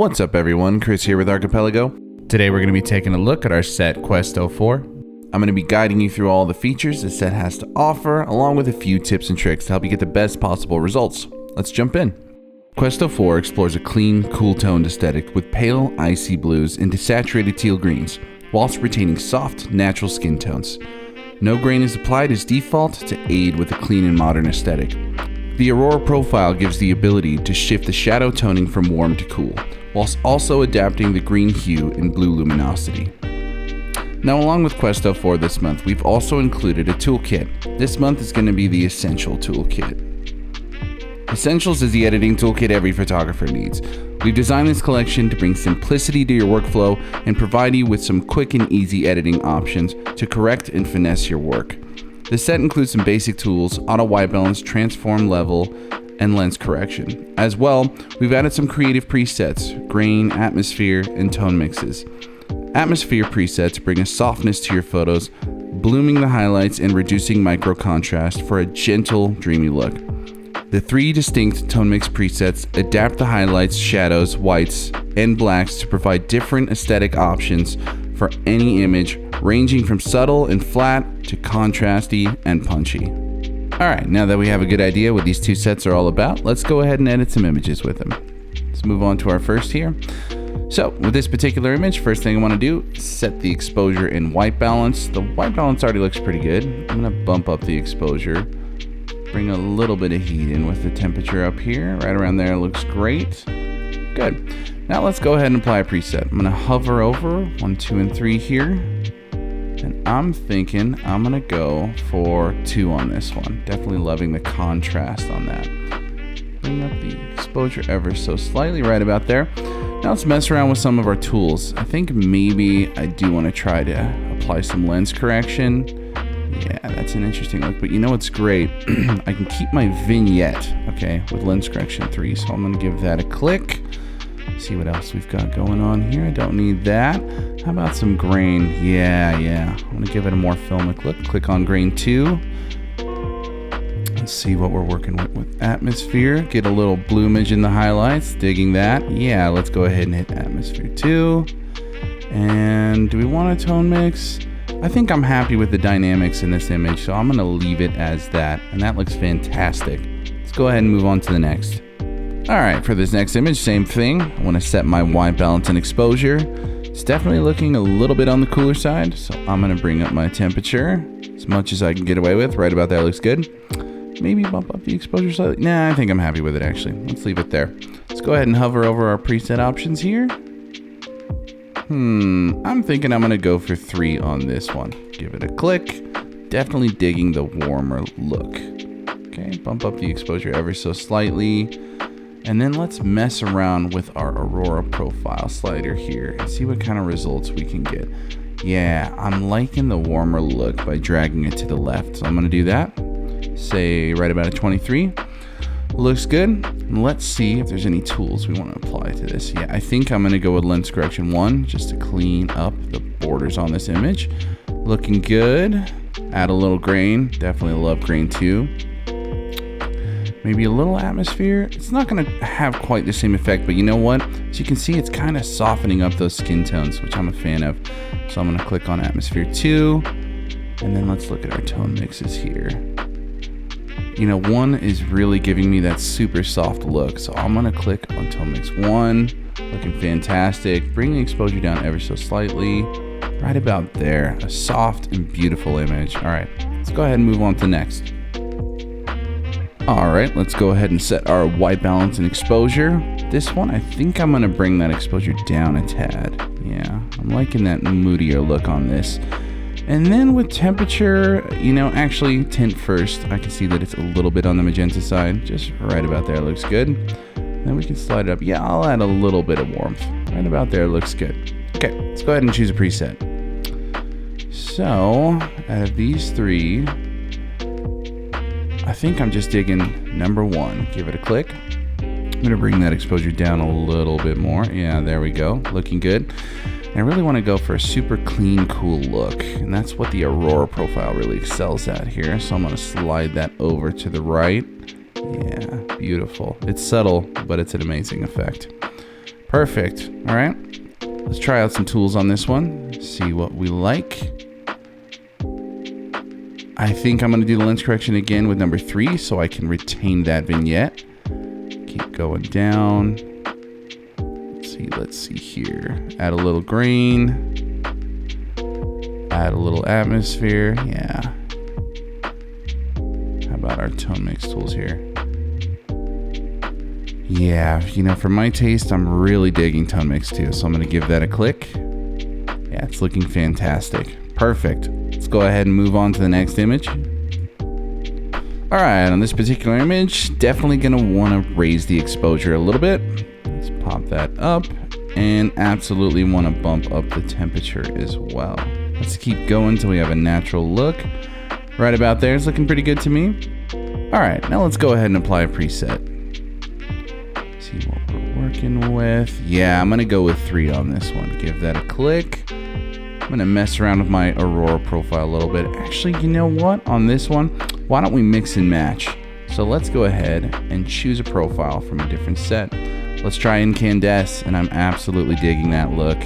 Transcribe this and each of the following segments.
What's up everyone, Chris here with Archipelago. Today we're going to be taking a look at our set Quest 04. I'm going to be guiding you through all the features the set has to offer, along with a few tips and tricks to help you get the best possible results. Let's jump in. Quest 04 explores a clean, cool-toned aesthetic with pale, icy blues into saturated teal greens, whilst retaining soft, natural skin tones. No grain is applied as default to aid with a clean and modern aesthetic. The Aurora profile gives the ability to shift the shadow toning from warm to cool, whilst also adapting the green hue and blue luminosity. Now, along with Quest 04 this month, we've also included a toolkit. This month is going to be the Essential Toolkit. Essentials is the editing toolkit every photographer needs. We've designed this collection to bring simplicity to your workflow and provide you with some quick and easy editing options to correct and finesse your work. The set includes some basic tools, auto white balance, transform level, and lens correction. As well, we've added some creative presets, grain, atmosphere, and tone mixes. Atmosphere presets bring a softness to your photos, blooming the highlights and reducing micro contrast for a gentle, dreamy look. The three distinct tone mix presets adapt the highlights, shadows, whites, and blacks to provide different aesthetic options for any image, ranging from subtle and flat to contrasty and punchy. Alright, now that we have a good idea what these two sets are all about, let's go ahead and edit some images with them. Let's move on to our first here. So, with this particular image, first thing I want to do is set the exposure in white balance. The white balance already looks pretty good. I'm going to bump up the exposure, bring a little bit of heat in with the temperature up here. Right around there looks great. Good. Now let's go ahead and apply a preset. I'm going to hover over 1, 2, and 3 here. And I'm thinking I'm going to go for 2 on this one. Definitely loving the contrast on that. Bring up the exposure ever so slightly, right about there. Now let's mess around with some of our tools. I think maybe I do want to try to apply some lens correction. Yeah, that's an interesting look, but you know what's great? I can keep my vignette, okay, with lens correction 3. So I'm going to give that a click. See what else we've got going on here. I don't need that. How about some grain? Yeah. I'm going to give it a more filmic look. Click on grain 2. Let's see what we're working with atmosphere. Get a little bloomage in the highlights. Digging that. Yeah, let's go ahead and hit atmosphere 2. And do we want a tone mix? I think I'm happy with the dynamics in this image, so I'm going to leave it as that. And that looks fantastic. Let's go ahead and move on to the next. Alright, for this next image, same thing. I want to set my white balance and exposure. It's definitely looking a little bit on the cooler side, so I'm going to bring up my temperature as much as I can get away with. Right about there looks good. Maybe bump up the exposure slightly. Nah, I think I'm happy with it actually. Let's leave it there. Let's go ahead and hover over our preset options here. I'm thinking I'm going to go for 3 on this one. Give it a click. Definitely digging the warmer look. Okay, bump up the exposure ever so slightly. And then let's mess around with our Aurora profile slider here and see what kind of results we can get. Yeah, I'm liking the warmer look by dragging it to the left. So I'm going to do that. Say right about a 23. Looks good. And let's see if there's any tools we want to apply to this. Yeah, I think I'm going to go with lens correction 1 just to clean up the borders on this image. Looking good. Add a little grain. Definitely love grain 2. Maybe a little atmosphere. It's not going to have quite the same effect, but you know what? As you can see, it's kind of softening up those skin tones, which I'm a fan of. So I'm going to click on atmosphere 2. And then let's look at our tone mixes here. You know, 1 is really giving me that super soft look. So I'm going to click on tone mix 1. Looking fantastic. Bring the exposure down ever so slightly. Right about there. A soft and beautiful image. All right, let's go ahead and move on to next. All right, let's go ahead and set our white balance and exposure. This one, I think I'm going to bring that exposure down a tad. Yeah, I'm liking that moodier look on this. And then with temperature, you know, actually tint first. I can see that it's a little bit on the magenta side. Just right about there looks good. Then we can slide it up. Yeah, I'll add a little bit of warmth. Right about there looks good. Okay, let's go ahead and choose a preset. So, out of these 3, I think I'm just digging number 1. Give it a click. I'm going to bring that exposure down a little bit more. Yeah, there we go. Looking good. And I really want to go for a super clean, cool look. And that's what the Aurora profile really excels at here. So I'm going to slide that over to the right. Yeah, beautiful. It's subtle, but it's an amazing effect. Perfect. All right. Let's try out some tools on this one. See what we like. I think I'm going to do the lens correction again with number 3 so I can retain that vignette. Keep going down. Let's see here. Add a little grain. Add a little atmosphere. Yeah. How about our tone mix tools here? Yeah, you know, for my taste, I'm really digging tone mix too. So I'm going to give that a click. Yeah, it's looking fantastic. Perfect. Let's go ahead and move on to the next image. All right, on this particular image, definitely going to want to raise the exposure a little bit. Let's pop that up and absolutely want to bump up the temperature as well. Let's keep going until we have a natural look. Right about there is looking pretty good to me. All right, now let's go ahead and apply a preset. See what we're working with. Yeah, I'm going to go with 3 on this one. Give that a click. I'm gonna mess around with my Aurora profile a little bit. Actually, you know what? On this one, why don't we mix and match? So let's go ahead and choose a profile from a different set. Let's try Incandescent, and I'm absolutely digging that look.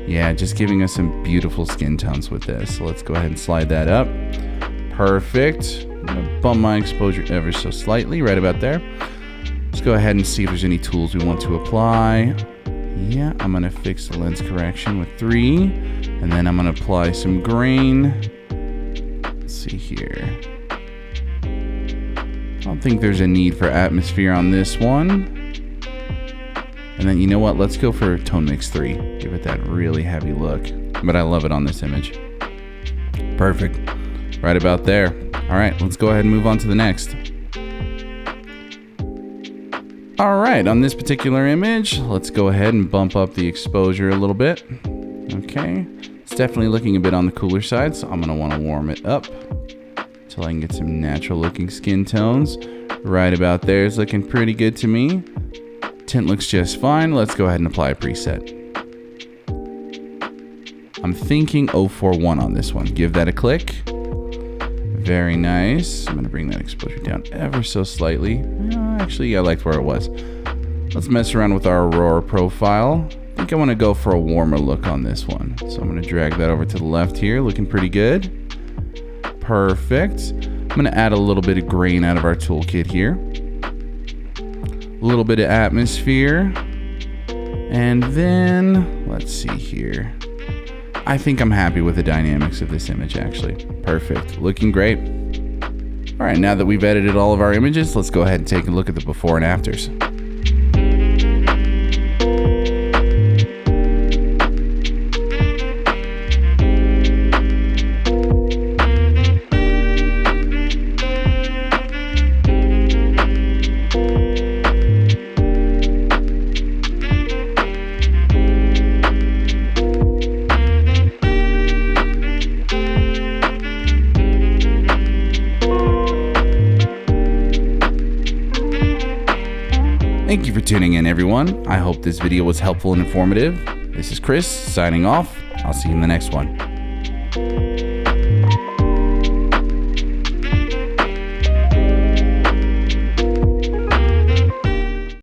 Yeah, just giving us some beautiful skin tones with this. So let's go ahead and slide that up. Perfect. I'm gonna bump my exposure ever so slightly, right about there. Let's go ahead and see if there's any tools we want to apply. Yeah, I'm gonna fix the lens correction with 3, and then I'm gonna apply some grain. Let's see here. I don't think there's a need for atmosphere on this one. And then, you know what? Let's go for tone mix 3. Give it that really heavy look, but I love it on this image. Perfect. Right about there. All right, let's go ahead and move on to the next. All right, on this particular image, let's go ahead and bump up the exposure a little bit. Okay, it's definitely looking a bit on the cooler side, so I'm gonna wanna warm it up until I can get some natural looking skin tones. Right about there is looking pretty good to me. Tint looks just fine. Let's go ahead and apply a preset. I'm thinking 041 on this one. Give that a click. Very nice. I'm gonna bring that exposure down ever so slightly. Actually, I liked where it was. Let's mess around with our Aurora profile. I think I wanna go for a warmer look on this one. So I'm gonna drag that over to the left here, looking pretty good. Perfect. I'm gonna add a little bit of grain out of our toolkit here. A little bit of atmosphere. And then, let's see here. I think I'm happy with the dynamics of this image, actually. Perfect, looking great. All right, now that we've edited all of our images, let's go ahead and take a look at the before and afters. Thank you for tuning in, everyone. I hope this video was helpful and informative. This is Chris signing off. I'll see you in the next one.